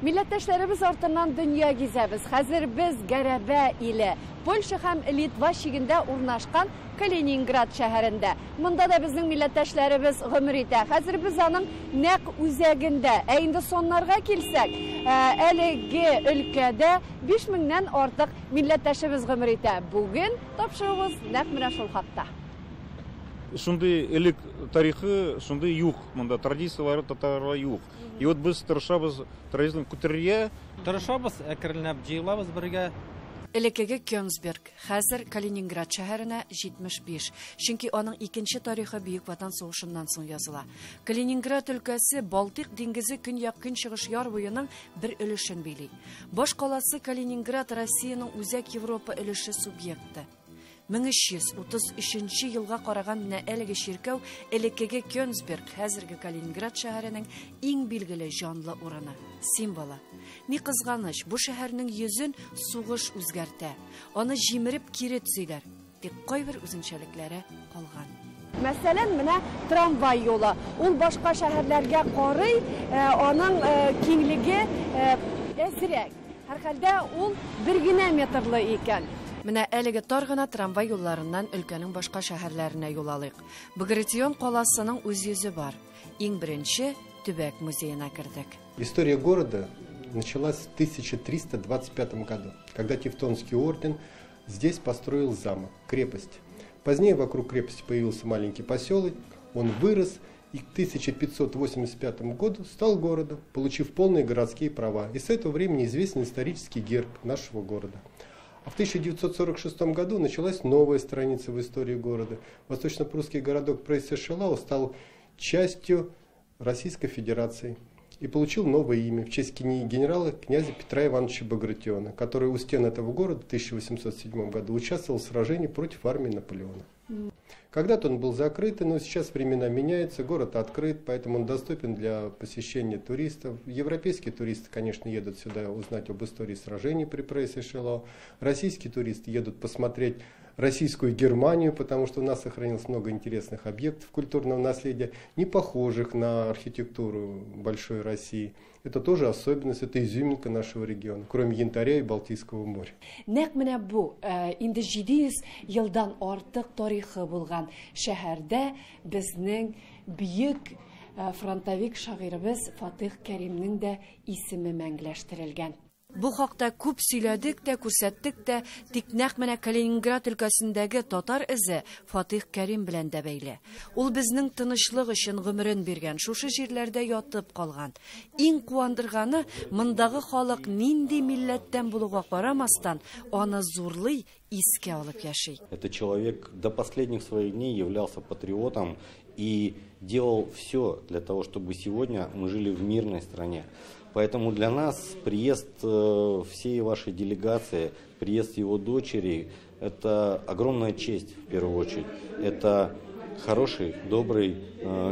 Милләттәшләребез артыннан дөнья гизәбез. Хәзер без Гәрәбә иле, Польша һәм Литва чигендә урнашкан Калининград шәһәрендә. Монда да безнең милләттәшләребез гомер итә. Хәзер без аның нәкъ үзәгендә. Ә инде соннарга килсәк, әлеге өлкәдә 5000-нән артык милләттәшебез гомер итә. Бүген тапшыруыбыз нәкъ менә шул хакта. Шундай элек тарихы, шундай юк, монда традициялары татарлар юк. И вот без тырышабыз традицияларын күтәрергә, тырышабыз, әкренләп җыелабыз бергә. Элекеге Кёнигсберг, хәзер Калининград шәһәренә 75. Чөнки аның икенче тарихы Бөек Ватан сугышыннан соң языла. Калининград өлкәсе Балтык диңгезе көньяк-көнчыгыш яр буеның бер өлешен били. Баш каласы Калининград Россиянең үзәк Европа өлеше субъекты. 1333 елга караган менә әлеге чиркәү элеккеге Кёнигсберг, хәзерге Калининград шәһәренең иң билгеле җанлы урыны, символы. Ни кызганыч, бу шәһәрнең йөзен сугыш үзгәртә. Аны җимереп кире төзиләр. Тик кайбер үзенчәлекләре калган. Мәсәлән, менә трамвай юлы. Ул башка шәһәрләргә карый, аның киңлеге әзрәк. Һәрхәлдә ул 1 генә метрлы икән. Менә әлеге тар гына трамвай юлларыннан өлкәнең башка шәһәрләренә юл алыйк. Багратион каласының үз йөзе бар. Иң беренче Төбәк музеена кердек. История города началась в 1325 году, когда Тевтонский орден здесь построил замок, крепость. Позднее вокруг крепости появился маленький поселок, он вырос и к 1585 году стал городом, получив полные городские права. И с этого времени известен исторический герб нашего города. А в 1946 году началась новая страница в истории города. Восточно-прусский городок Прейсе-Шелау стал частью Российской Федерации и получил новое имя в честь генерала князя Петра Ивановича Багратиона, который у стен этого города в 1807 году участвовал в сражении против армии Наполеона. Когда-то он был закрыт, но сейчас времена меняются, город открыт, поэтому он доступен для посещения туристов. Европейские туристы, конечно, едут сюда узнать об истории сражений при Прейсе-Шелау. Российские туристы едут посмотреть российскую Германию, потому что у нас сохранилось много интересных объектов культурного наследия, не похожих на архитектуру большой России. Это тоже особенность, это изюминка нашего региона, кроме Янтаря и Балтийского моря. Нәкъ менә бу, инде 700 елдан артык тарихы булган шәһәрдә безнең бөек фронтовик шагыйрыбыз Фатих Кәримнең дә исеме мәңгеләштерелгән. Бу хакта күп сөйләдек тә, күрсәттек тә, тик нәкъ менә Калининград өлкәсендәге татар эзе Фатих Кәрим белән дә бәйле. Ул безнең тынычлык өчен гомерен биргән, шушы җирләрдә ятып калган. Иң куандырганы, мондагы халык нинди милләттән булуга карамастан, аны зурлый, искә алып яши. Этот человек до последних своих дней являлся патриотом и делал все для того, чтобы сегодня мы жили в мирной стране. Поэтому для нас приезд всей вашей делегации, приезд его дочери – это огромная честь в первую очередь. Это хороший, добрый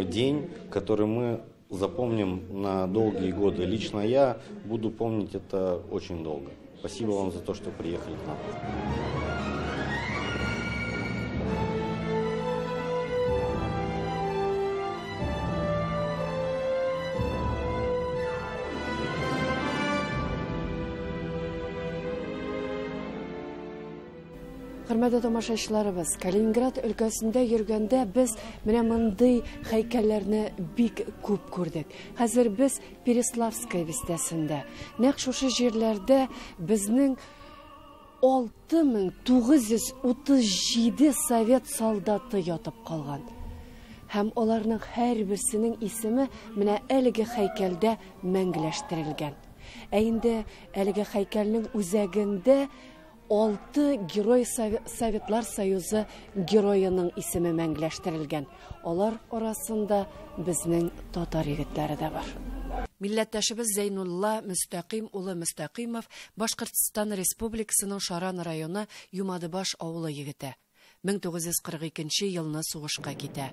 день, который мы запомним на долгие годы. Лично я буду помнить это очень долго. Спасибо вам за то, что приехали к нам. Хөрмәтле тамашачыларыбыз, Калининград өлкәсендә йөргәндә без менә мондый һәйкәлләрне бик күп күрдек. Хәзер без Переславская бистәсендә. Нәкъ шушы җирләрдә безнең 6937 совет солдаты ятып калган. Һәм аларның һәрберсенең исеме менә әлеге һәйкәлдә мәңгеләштерелгән. Ә инде әлеге һәйкәлнең үзәгендә 6 Герой Советлар Союзы герояның исеме мәңгеләштерелгән. Алар арасында безнең татар егетләре дә бар. Милләттәшебез Зәйнулла Мөстәкыйм улы Мөстәкыймов Башкортстан Республикасының Шаран районы Юмадыбаш авылы егете. 1942 елны сугышка китә.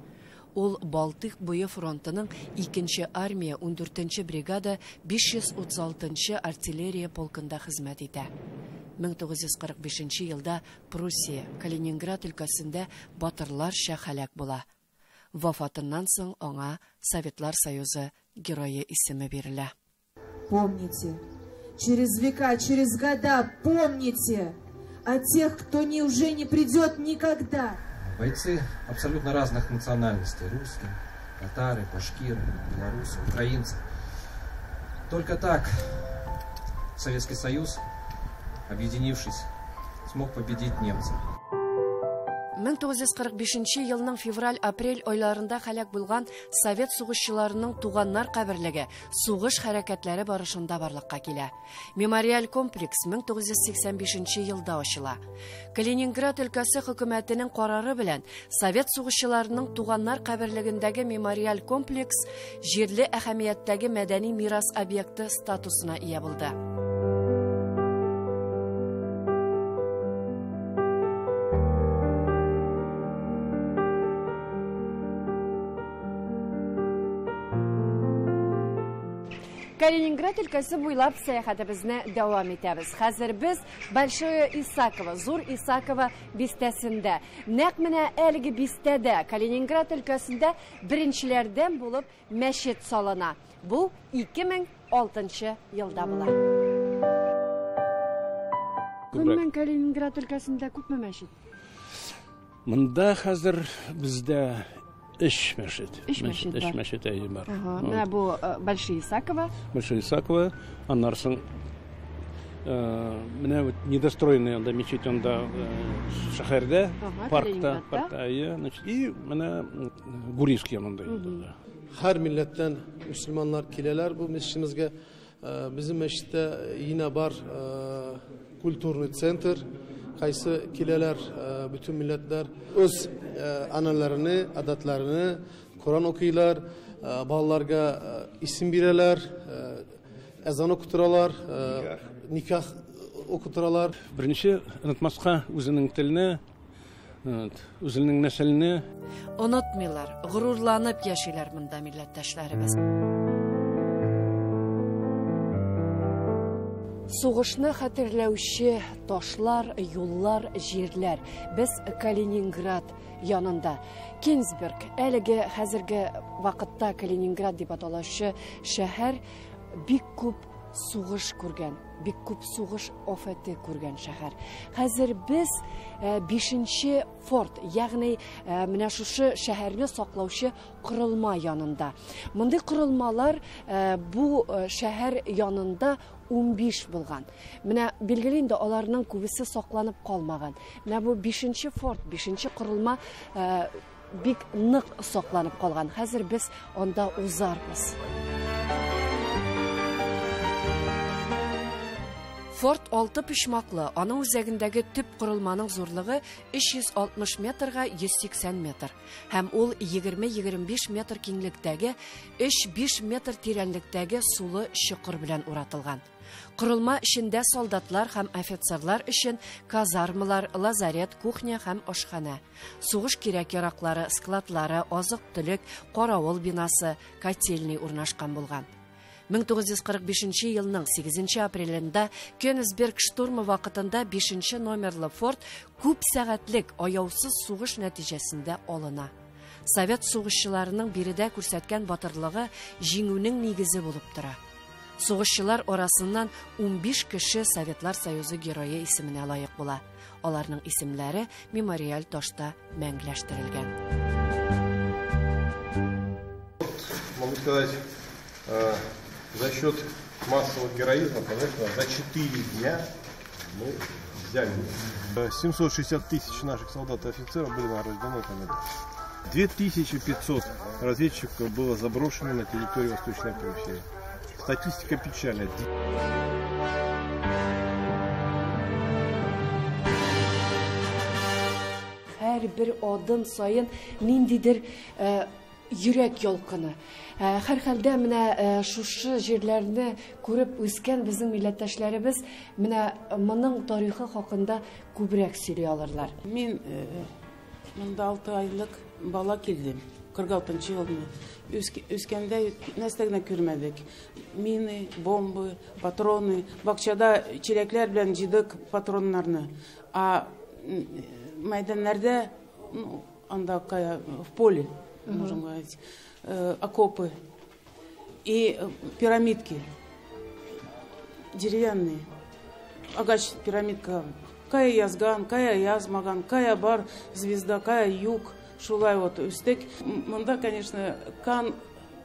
Ул Балтык буе фронтының 2-нче армия 14-нче бригада 536-нчы артиллерия полкында хезмәт итә. 1945 елда Пруссия, Калининград өлкәсендә батырларча һәлак була. Вафатыннан соң аңа Советлар Союзы герое исеме бирелә. Помните, через века, через года помните о тех, кто уже не придет никогда. Бойцы абсолютно разных национальностей. Русские, татары, башкиры, белорусы, украинцы. Только так Советский Союз, объединившись, смог победить немцев. 1945 елның февраль-апрель айларында халак булган совет сугышчыларының туганнар каберлеге сугыш хәрәкәтләре барышында барлыкка килә. Мемориаль комплекс 1985 елда ачыла. Калининград өлкәсе хөкүмәтенең карары белән совет сугышчыларының туганнар каберлегендәге мемориаль комплекс җирле әһәмияттәге мәдәни мирас объекты статусына ия булды. Калининград өлкәсе буйлап сәяхәтебезне дәвам итәбез. Хәзер без Большое Исаково, Зур Исаково бистәсендә. Нәкъ менә әлеге бистәдә Калининград өлкәсендә беренчеләрдән булып мәчет салына. Бу 2006 елда була. Күпме Калининград өлкәсендә күпме мәчет? Монда хәзер бездә Иш мәчет. Иш мәчет бар. Менә бу Большое Исаково. Большое Исаково, аннан соң менә недостроенный анда мечеть анда шәһәрдә, паркта, значит, и менә Гурийский янында инде. Һәр милләттән мөселманнар киләләр бу мәчетебезгә. Безнең мәчеттә янә бар культурный центр. Кайсы киләләр bütün милләтләр үз аналарыны, адатларыны Коран укыйлар, балаларга исем бирәләр, әзан укытыралар, никах укытыралар. Беренче онытмаска үзенең телене, үзенең нәселне Онытмыйлар, горурланып яшиләр монда милләттәшләребез. Сугышны хәтерләүче ташлар, юллар, җирләр. Без Калининград янында. Кинзберг, әлеге хәзерге вакытта Калининград дип аталучы шәһәр бик күп сугыш күргән, бик күп сугыш афаты күргән шәһәр. Хәзер без 5-нче форт, ягъни менә шушы шәһәрне саклаучы корылма янында. Мондый корылмалар бу шәһәр янында 15 булган. Менә билгеле инде аларның күбесе сакланып калмаган. Менә бу 5-нче форт, 5-нче корылма бик нык сакланып калган. Хәзер без анда узарбыз. Форт 6 пишмаклы, аның үзәгендәге төп корылманың зурлыгы 360 метрга 180 метр. Һәм ул 20-25 метр киңлектәге, 3-5 метр тирәнлектәге сулы чокыр белән уратылган. Корылма эчендә солдатлар һәм офицерлар өчен казармалар, лазарет, кухня һәм ашхана, сугыш кирәк-яраклары, складлары, азык-төлек, каравыл бинасы, котельный урнашкан булган. 1945 елның 8 апрелендә Кёнигсберг штурмы вакытында 5 номерлы форт күп сәгатьлек аяусыз сугыш нәтиҗәсендә алына. Совет сугышчыларының биредә күрсәткән батырлыгы җиңүнең нигезе булып тора. Сугышчылар арасыннан 15 кеше Советлар Союзы герое исеменә лаек була. Аларның исемләре мемориаль ташта мәңгеләштерелгән. Могу сказать, за счет массового героизма, конечно, за 4 дня мы взяли. 760 тысяч наших солдат и офицеров были награждены Канадой. 2500 разведчиков было заброшено на территории Восточной Пруссии. Статистика печальная. Һәр бер адым сайын ниндидер йөрәк ялкыны. Һәр хәлдә менә шушы җирләрне күреп үскән безнең милләттәшләребез менә моның тарихы хакында күбрәк сөйли алырлар. Мин монда 6 айлык бала килдем. 46 елда. Үскәндә нәрсә генә күрмәдек. Мины, бомбы, патроны, бакчада чиләкләр белән җидек патроннарны. Мәйданнарда, анда в поле, можем говорить, окопы и пирамидки. деревянные. Агач пирамидка. Кая язган, кая язмаган, кая бар звезда, кая юг. Шулай вот үстек. Мында, конечно, кан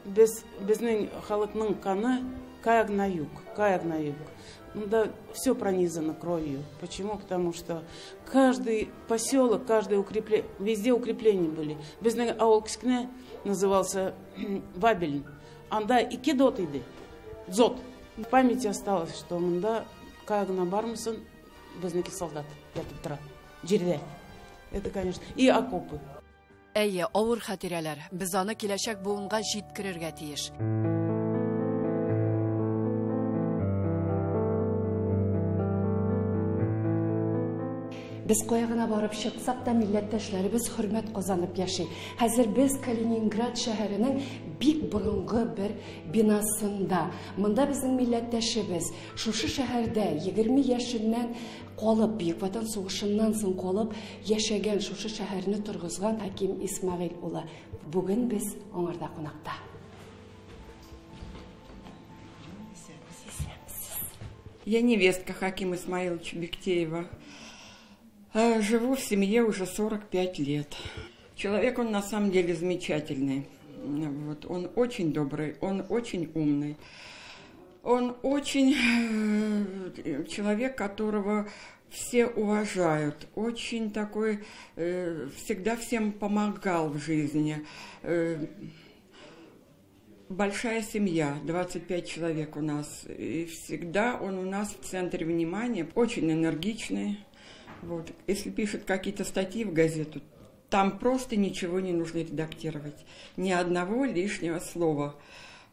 безнің халықның каны каяк на юг. Да, все пронизано кровью. Почему? Потому что каждый поселок, каждое укрепление, везде укрепления были. Безнег ауыл кішкене назывался Вабелин. Анда ике дот иди. Дзот. В памяти осталось, что мында каягына бармысын, безнеки солдат ятып тұра. Жерде. Это, конечно, и окопы. Әйе, ауыр хатирәләр. Без аны киләчәк буынга җиткерергә тиеш. Biz koyağına barıp çıksak da millettäşlerimiz hürmet kazanıp yaşay. Hazır biz Kaliningrad şehirinin bik burungu bir binasında. Mında bizim millettäşimiz şuşu şehirde 20 yaşından kalıp, Büyük Vatan Soğuşundan soň kalıp yaşagan şuşu şehirini turguzgan Hakim İsmail ula. Bugün biz oňarda konakta. Я невестка Хакима Исмаиловича Бектеева. Живу в семье уже 45 лет. Человек он на самом деле замечательный. Вот. Он очень добрый, он очень умный. Он очень человек, которого все уважают. Очень такой, всегда всем помогал в жизни. Большая семья, 25 человек у нас. И всегда он у нас в центре внимания. Очень энергичный. Вот. Если пишут какие-то статьи в газету, там просто ничего не нужно редактировать. Ни одного лишнего слова.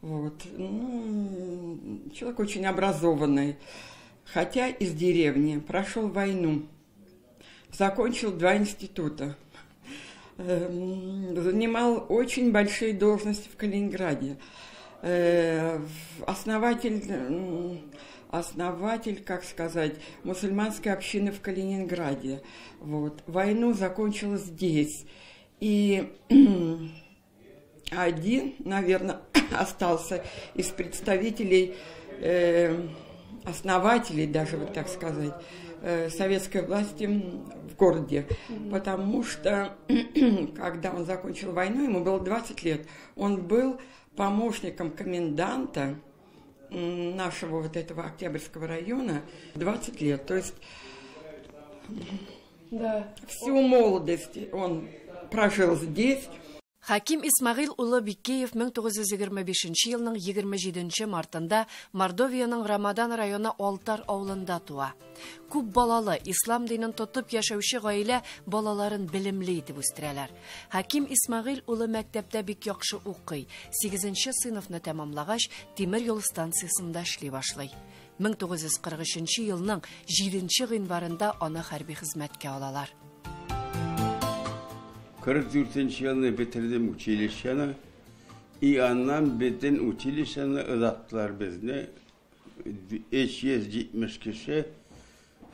Вот. Ну, человек очень образованный. Хотя из деревни. Прошел войну. Закончил 2 института. Занимал очень большие должности в Калининграде. Основатель, как сказать, мусульманской общины в Калининграде. Вот. Войну закончил здесь. И один, наверное, остался из представителей, основателей, даже вот так сказать, советской власти в городе. Потому что, когда он закончил войну, ему было 20 лет. Он был помощником коменданта нашего вот этого Октябрьского района 20 лет. То есть всю молодость он прожил здесь. Хаким Исмаил улы Бекеев 1925 елның 27 мартында Мордовияның Рамадан районы Алтар авылында туа. Күп балалы ислам динен тотып яшәүче гаилә балаларын белемле итеп үстерәләр. Хаким Исмаил улы мәктәптә бик яхшы укый. 8-нче сыйныфны тәмамлагач, тимер юл станциясында эшли башлый. 1943 елның 7 гыйнварында аны хәрби хезмәткә алалар. 44 yılını bitirdim училищені, и аннан бетін училищені ызаттылар безне 370 кişi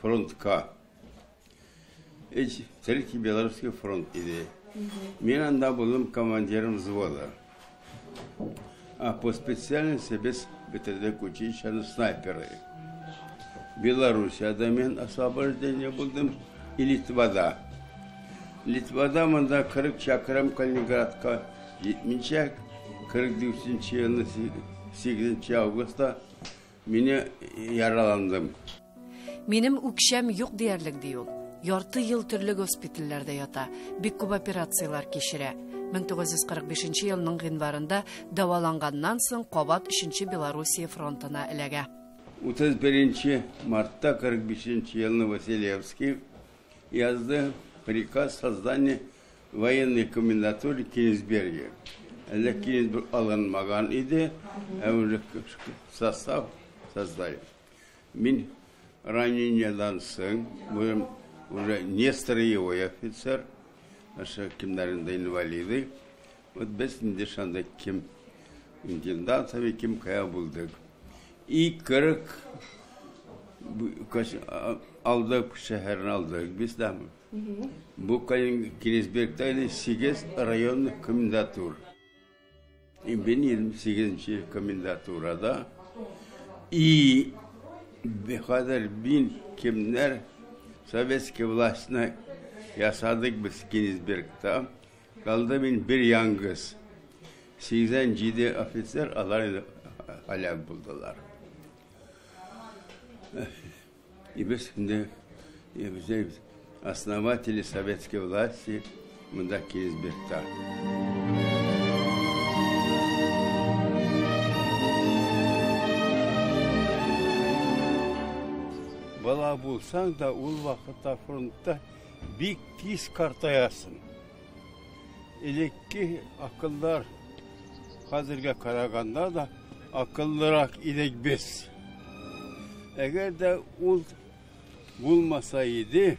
фронтқа. Третий Белорусский фронт иде. Мен анда болдым командиром взвода. А по специальности без бітірдік училищені снайперы. Белоруссияда мен освобождение болдым и Литвада. Литвада мында 40 шақырым Калининградқа жетмейінше 49 жылы 8 августа мені яраландым. Менім үкшәм юк диярлік дейол. Ярты ел түрлі госпитальләрдә ята. Бик күп операциялар кешерә. 1945 елның гыйнварында даваланганнан соң кабат 3-нче Белоруссия фронтына эләгә. 31 мартта 45 елны Васильевский язды приказ создания военной комендатуры Кенигсберге. Это Кенигсберг алынмаган иде, а уже состав создали. Мен ранениедан соң, уже не строевой офицер, наша кимдарында инвалиды. Вот без индешанда ким интендантами ким кая булдык. И 40 алдық шәһәрін алдық біз дамы. Бұл Кенигсбергтегі 8 районных комендатур. И мен 28-ші комендатурада. И Бехадыр бин кемнер советский властьна ясадык біз Кенизберг'та. Kaldı min bir yangız. 87 офицер алар алак buldular. И biz şimdi основатели советской власти мында Кенизберг'та. Bala bulsan da ul vakitte frontta bir tiz kartayasın. Elekki akıllar hazırga karaganda da akıllırak ilek biz. Eğer de ul bulmasaydı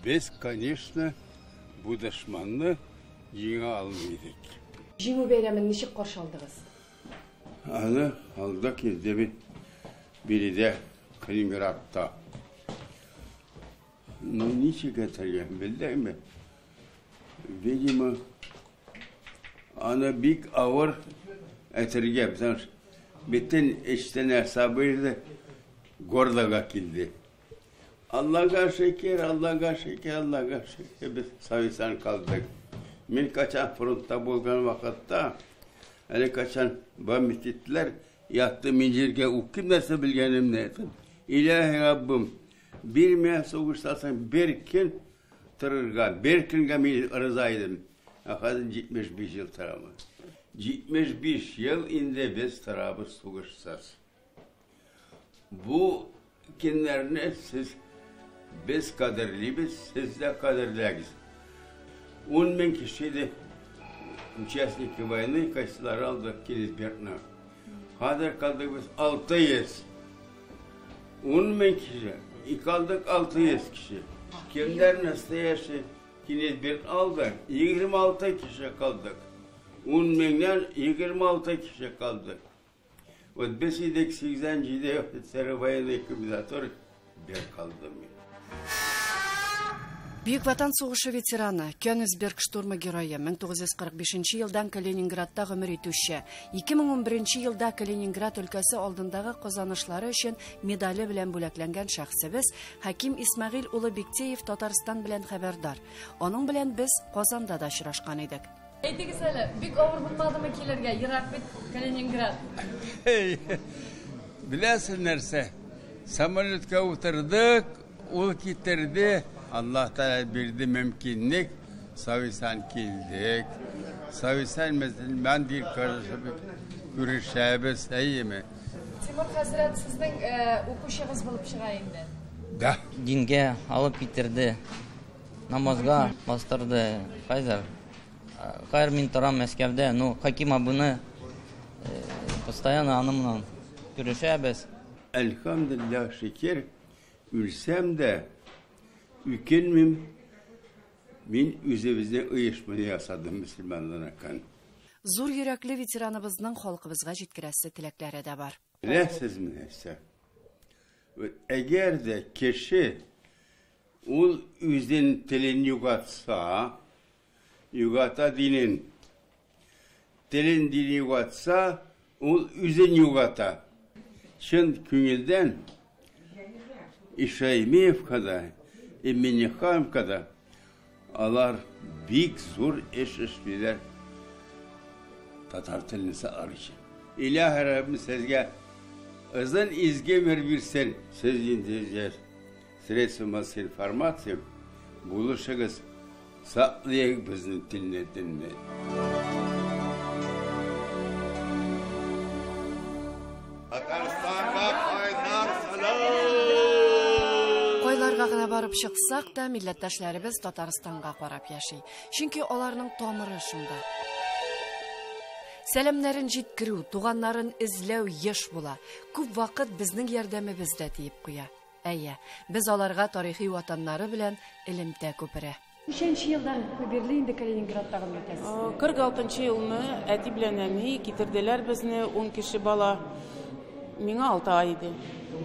biz, конечно, bu düşmanını yine almaydık. Жеңүү бейрамын ничек каршы алдыгыз? Аны алдык кезде biride Kaliningrad. Niçin getireyim bildi mi? Видимо, ana büyük ağır etirgep. Bütün işten hesabıyla Gordaga geldi. Allah'a şeker, Allah'a şeker, Allah'a şeker. Biz Savisan kaldık. Ben kaçan frontta bulgan vakitte, hani kaçan bamititler yattı mincirge ukim nasıl bilgenim nedim. İlahi Rabbim, bir meyve soğuştasan bir gün tırırga, bir gün gamil rızaydım. Akadın 75 yıl tarafı. 75 yıl indi biz tarafı soğuşsaz. Bu günlerini biz kaderliyiz, siz de kaderliyiz. 10.000 kişiydi участники войны, кайсылар aldık Kенизберг'na. Kader kaldık biz 600. 10.000 kişi. Kaldık 600 kişi. Kimler naстоящий Kенизберг aldı? 26 kişi kaldık. 10.000'den 26 kişi kaldık. Biz idik 87 ofiseri военный комиссар bir kaldım. Büyük Vatan Soğuşu veterаны, Königсберг штурмы геройы 1945 елдан Калининградта гомер итүче, 2011 елда Калининград өлкәсе алдындагы казанышлары өчен медале белән бүләкләнгән шәхсебез Хаким Исмәгыйль улы Бектеев Татарстан белән хәбәрдар. Аның белән без Казанда да очрашкан идек. Әйтегез әле, бик авыр булмадымы килергә, ерак бит Калининград? Беләсез нәрсә? Самолетка утырдык, ул китерде. Allah Teala birdi mümkünlük, Savisan kildik. Savisan mesela ben bir karışıp görüşeceğiz, iyi mi? Timur Hazret sizden okuşağız bulup çıkayındı. Da. Dinge alıp bitirdi, namazga bastırdı. Kayzer, kayır min taram Meskev'de, no Hakim abını постоянно anımla görüşeceğiz. Elhamdülillah şeker, ülsem de ülkenmim, ben üzerimize uyuşmayı yasadım Müslümanlara kan. Zor yürekli veteranımızın halkımızga jetkirəsi tilekleri de var. Biləsiz mi neyse? Eğer de kişi ol üzün tilini yugatsa, yugata dinin, tilin dini yugatsa, ol üzün yugata. Çın künülden İşaymeyev kadar, Eminiham kadar alar büyük zor işler Tatar tilini sağlar. İlahi Rabbim sizge özden izge verbilsen sizin diyeceğiz. Sredstva mass informacije buluşağız sağlayak bizim tilini. Koylarga gına barıp çıksak da milletdaşlarımız Tataristan'a qarab yaşay. Çünkü onların tomiri şunda. Selamların жеткіру, туғанларын izləu еш була. Күп вакыт безнең ярдәмебездә тиеп куя. Әйе, без аларга тарихи ватаннары белән элемтә күперә. Ничәнче елдан Берлин инде Калининградтагы мәктәбез? 46 елны әти белән әни китерделәр безне 10 кеше бала. Миңа 6 ай иде.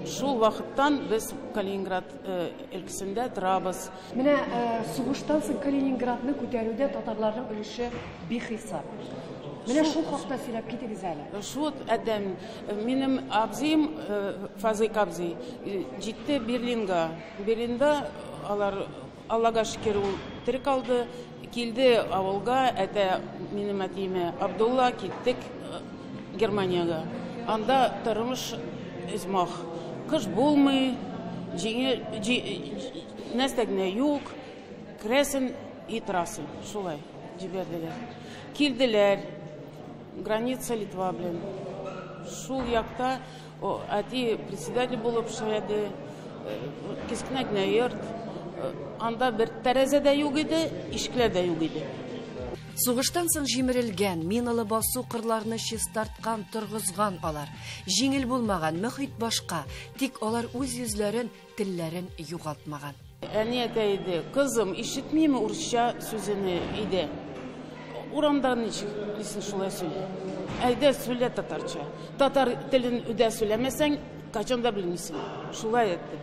Шул вакыттан без Калининград өлкәсендә торабыз. Менә сугыштан соң Калининградны күтәрүдә татарларның өлеше бихисап. Менә шул хакта сөйләп китегез әле. Шул адәм, минем абзыем, Фазык абзый, җитте Берлинга. Берлинда алар Аллага шөкер ул тере калды, килде авылга, әтә минем әтиме Абдулла, киттек Германияга. Анда тормыш измах. Кыш булмый, нәрсәгенә юк, кресен и трасын. Шулай җибәрделәр. Килделәр. Граница Литва белән. Шул якта әти председатель булып эшләде. Кечкенә генә йорт. Анда бер тәрәзә дә юк иде, ишекләр дә юк иде. Сугыштан соң җимерелгән, миналы басу кырларны чистарткан, торгызган алар. Җиңел булмаган, мөхит башка, тик алар үз йөзләрен, телләрен югалтмаган. Әни әйтә, кызым, ишетмиме урысча сүзене иде. Урамда ничек лисен шулай сөйлә. Әйдә сөйлә татарча. Татар телен үдә сөйләмәсәң, качан да белмисең. Шулай әйтте.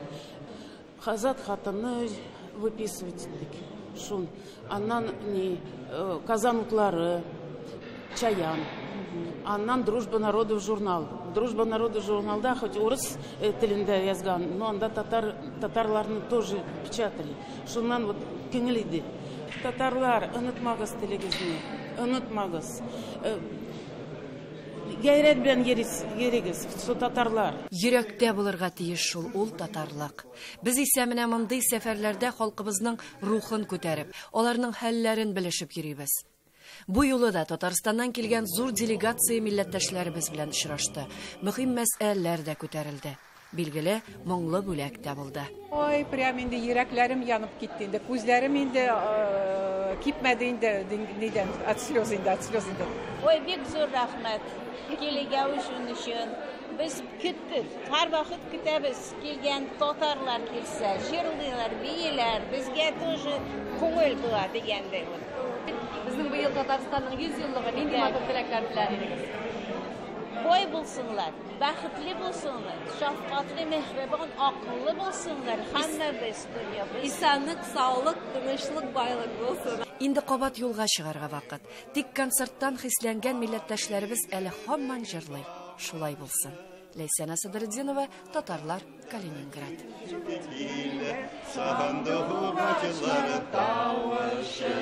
Хазат хатыны выписывать иттек. Шун. Аннан Казан утлары, Чаян. Аннан Дружба народов журнал. Дружба народов журналда хоть урыс телендә язган, но анда татарларны тоже печатали. Шуннан вот күңел иде. Татарлар, онытмагыз телегезне, онытмагыз. Гайрәт белән йөрегез, шул татарлар. Йөрәктә булырга тиеш шул ул татарлык. Без исә менә мондый сәфәрләрдә халкыбызның рухын күтәреп, аларның хәлләрен белешеп йөрибез. Бу юлы да Татарстаннан килгән зур делегация милләттәшләребез белән очрашты. Мөһим мәсьәләләр дә күтәрелде. Билгеле, моңлы бүләк тә булды. Ой, прям инде йөрәкләрем янып китте инде. Күзләрем инде кипмәде инде нидән, от слез инде. Ой, бик зур рәхмәт. Килгән өчен без көттек. Һәр вакыт көтәбез. Килгән татарлар килсә, җырлыйлар, бийләр, безгә тоже күңел була дигәндәй. Безнең быел Татарстанның 100 еллыгы нинди матур теләкләр теләдегез? Бай булсынлар, бәхетле булсынлар, шәфкатьле, мехрибан, акыллы булсынлар, һәммәбез дөньяда. Исәнлек, саулык, тынычлык, байлык булсын. Инде кабат юлга чыгарга вакыт. Тик концерттан хисләнгән милләттәшләребез әле һаман җырлый. Шулай булсын. Ләйсән Асадретдинова, Татарлар, Калининград. Сагынды хуратилары тавышы.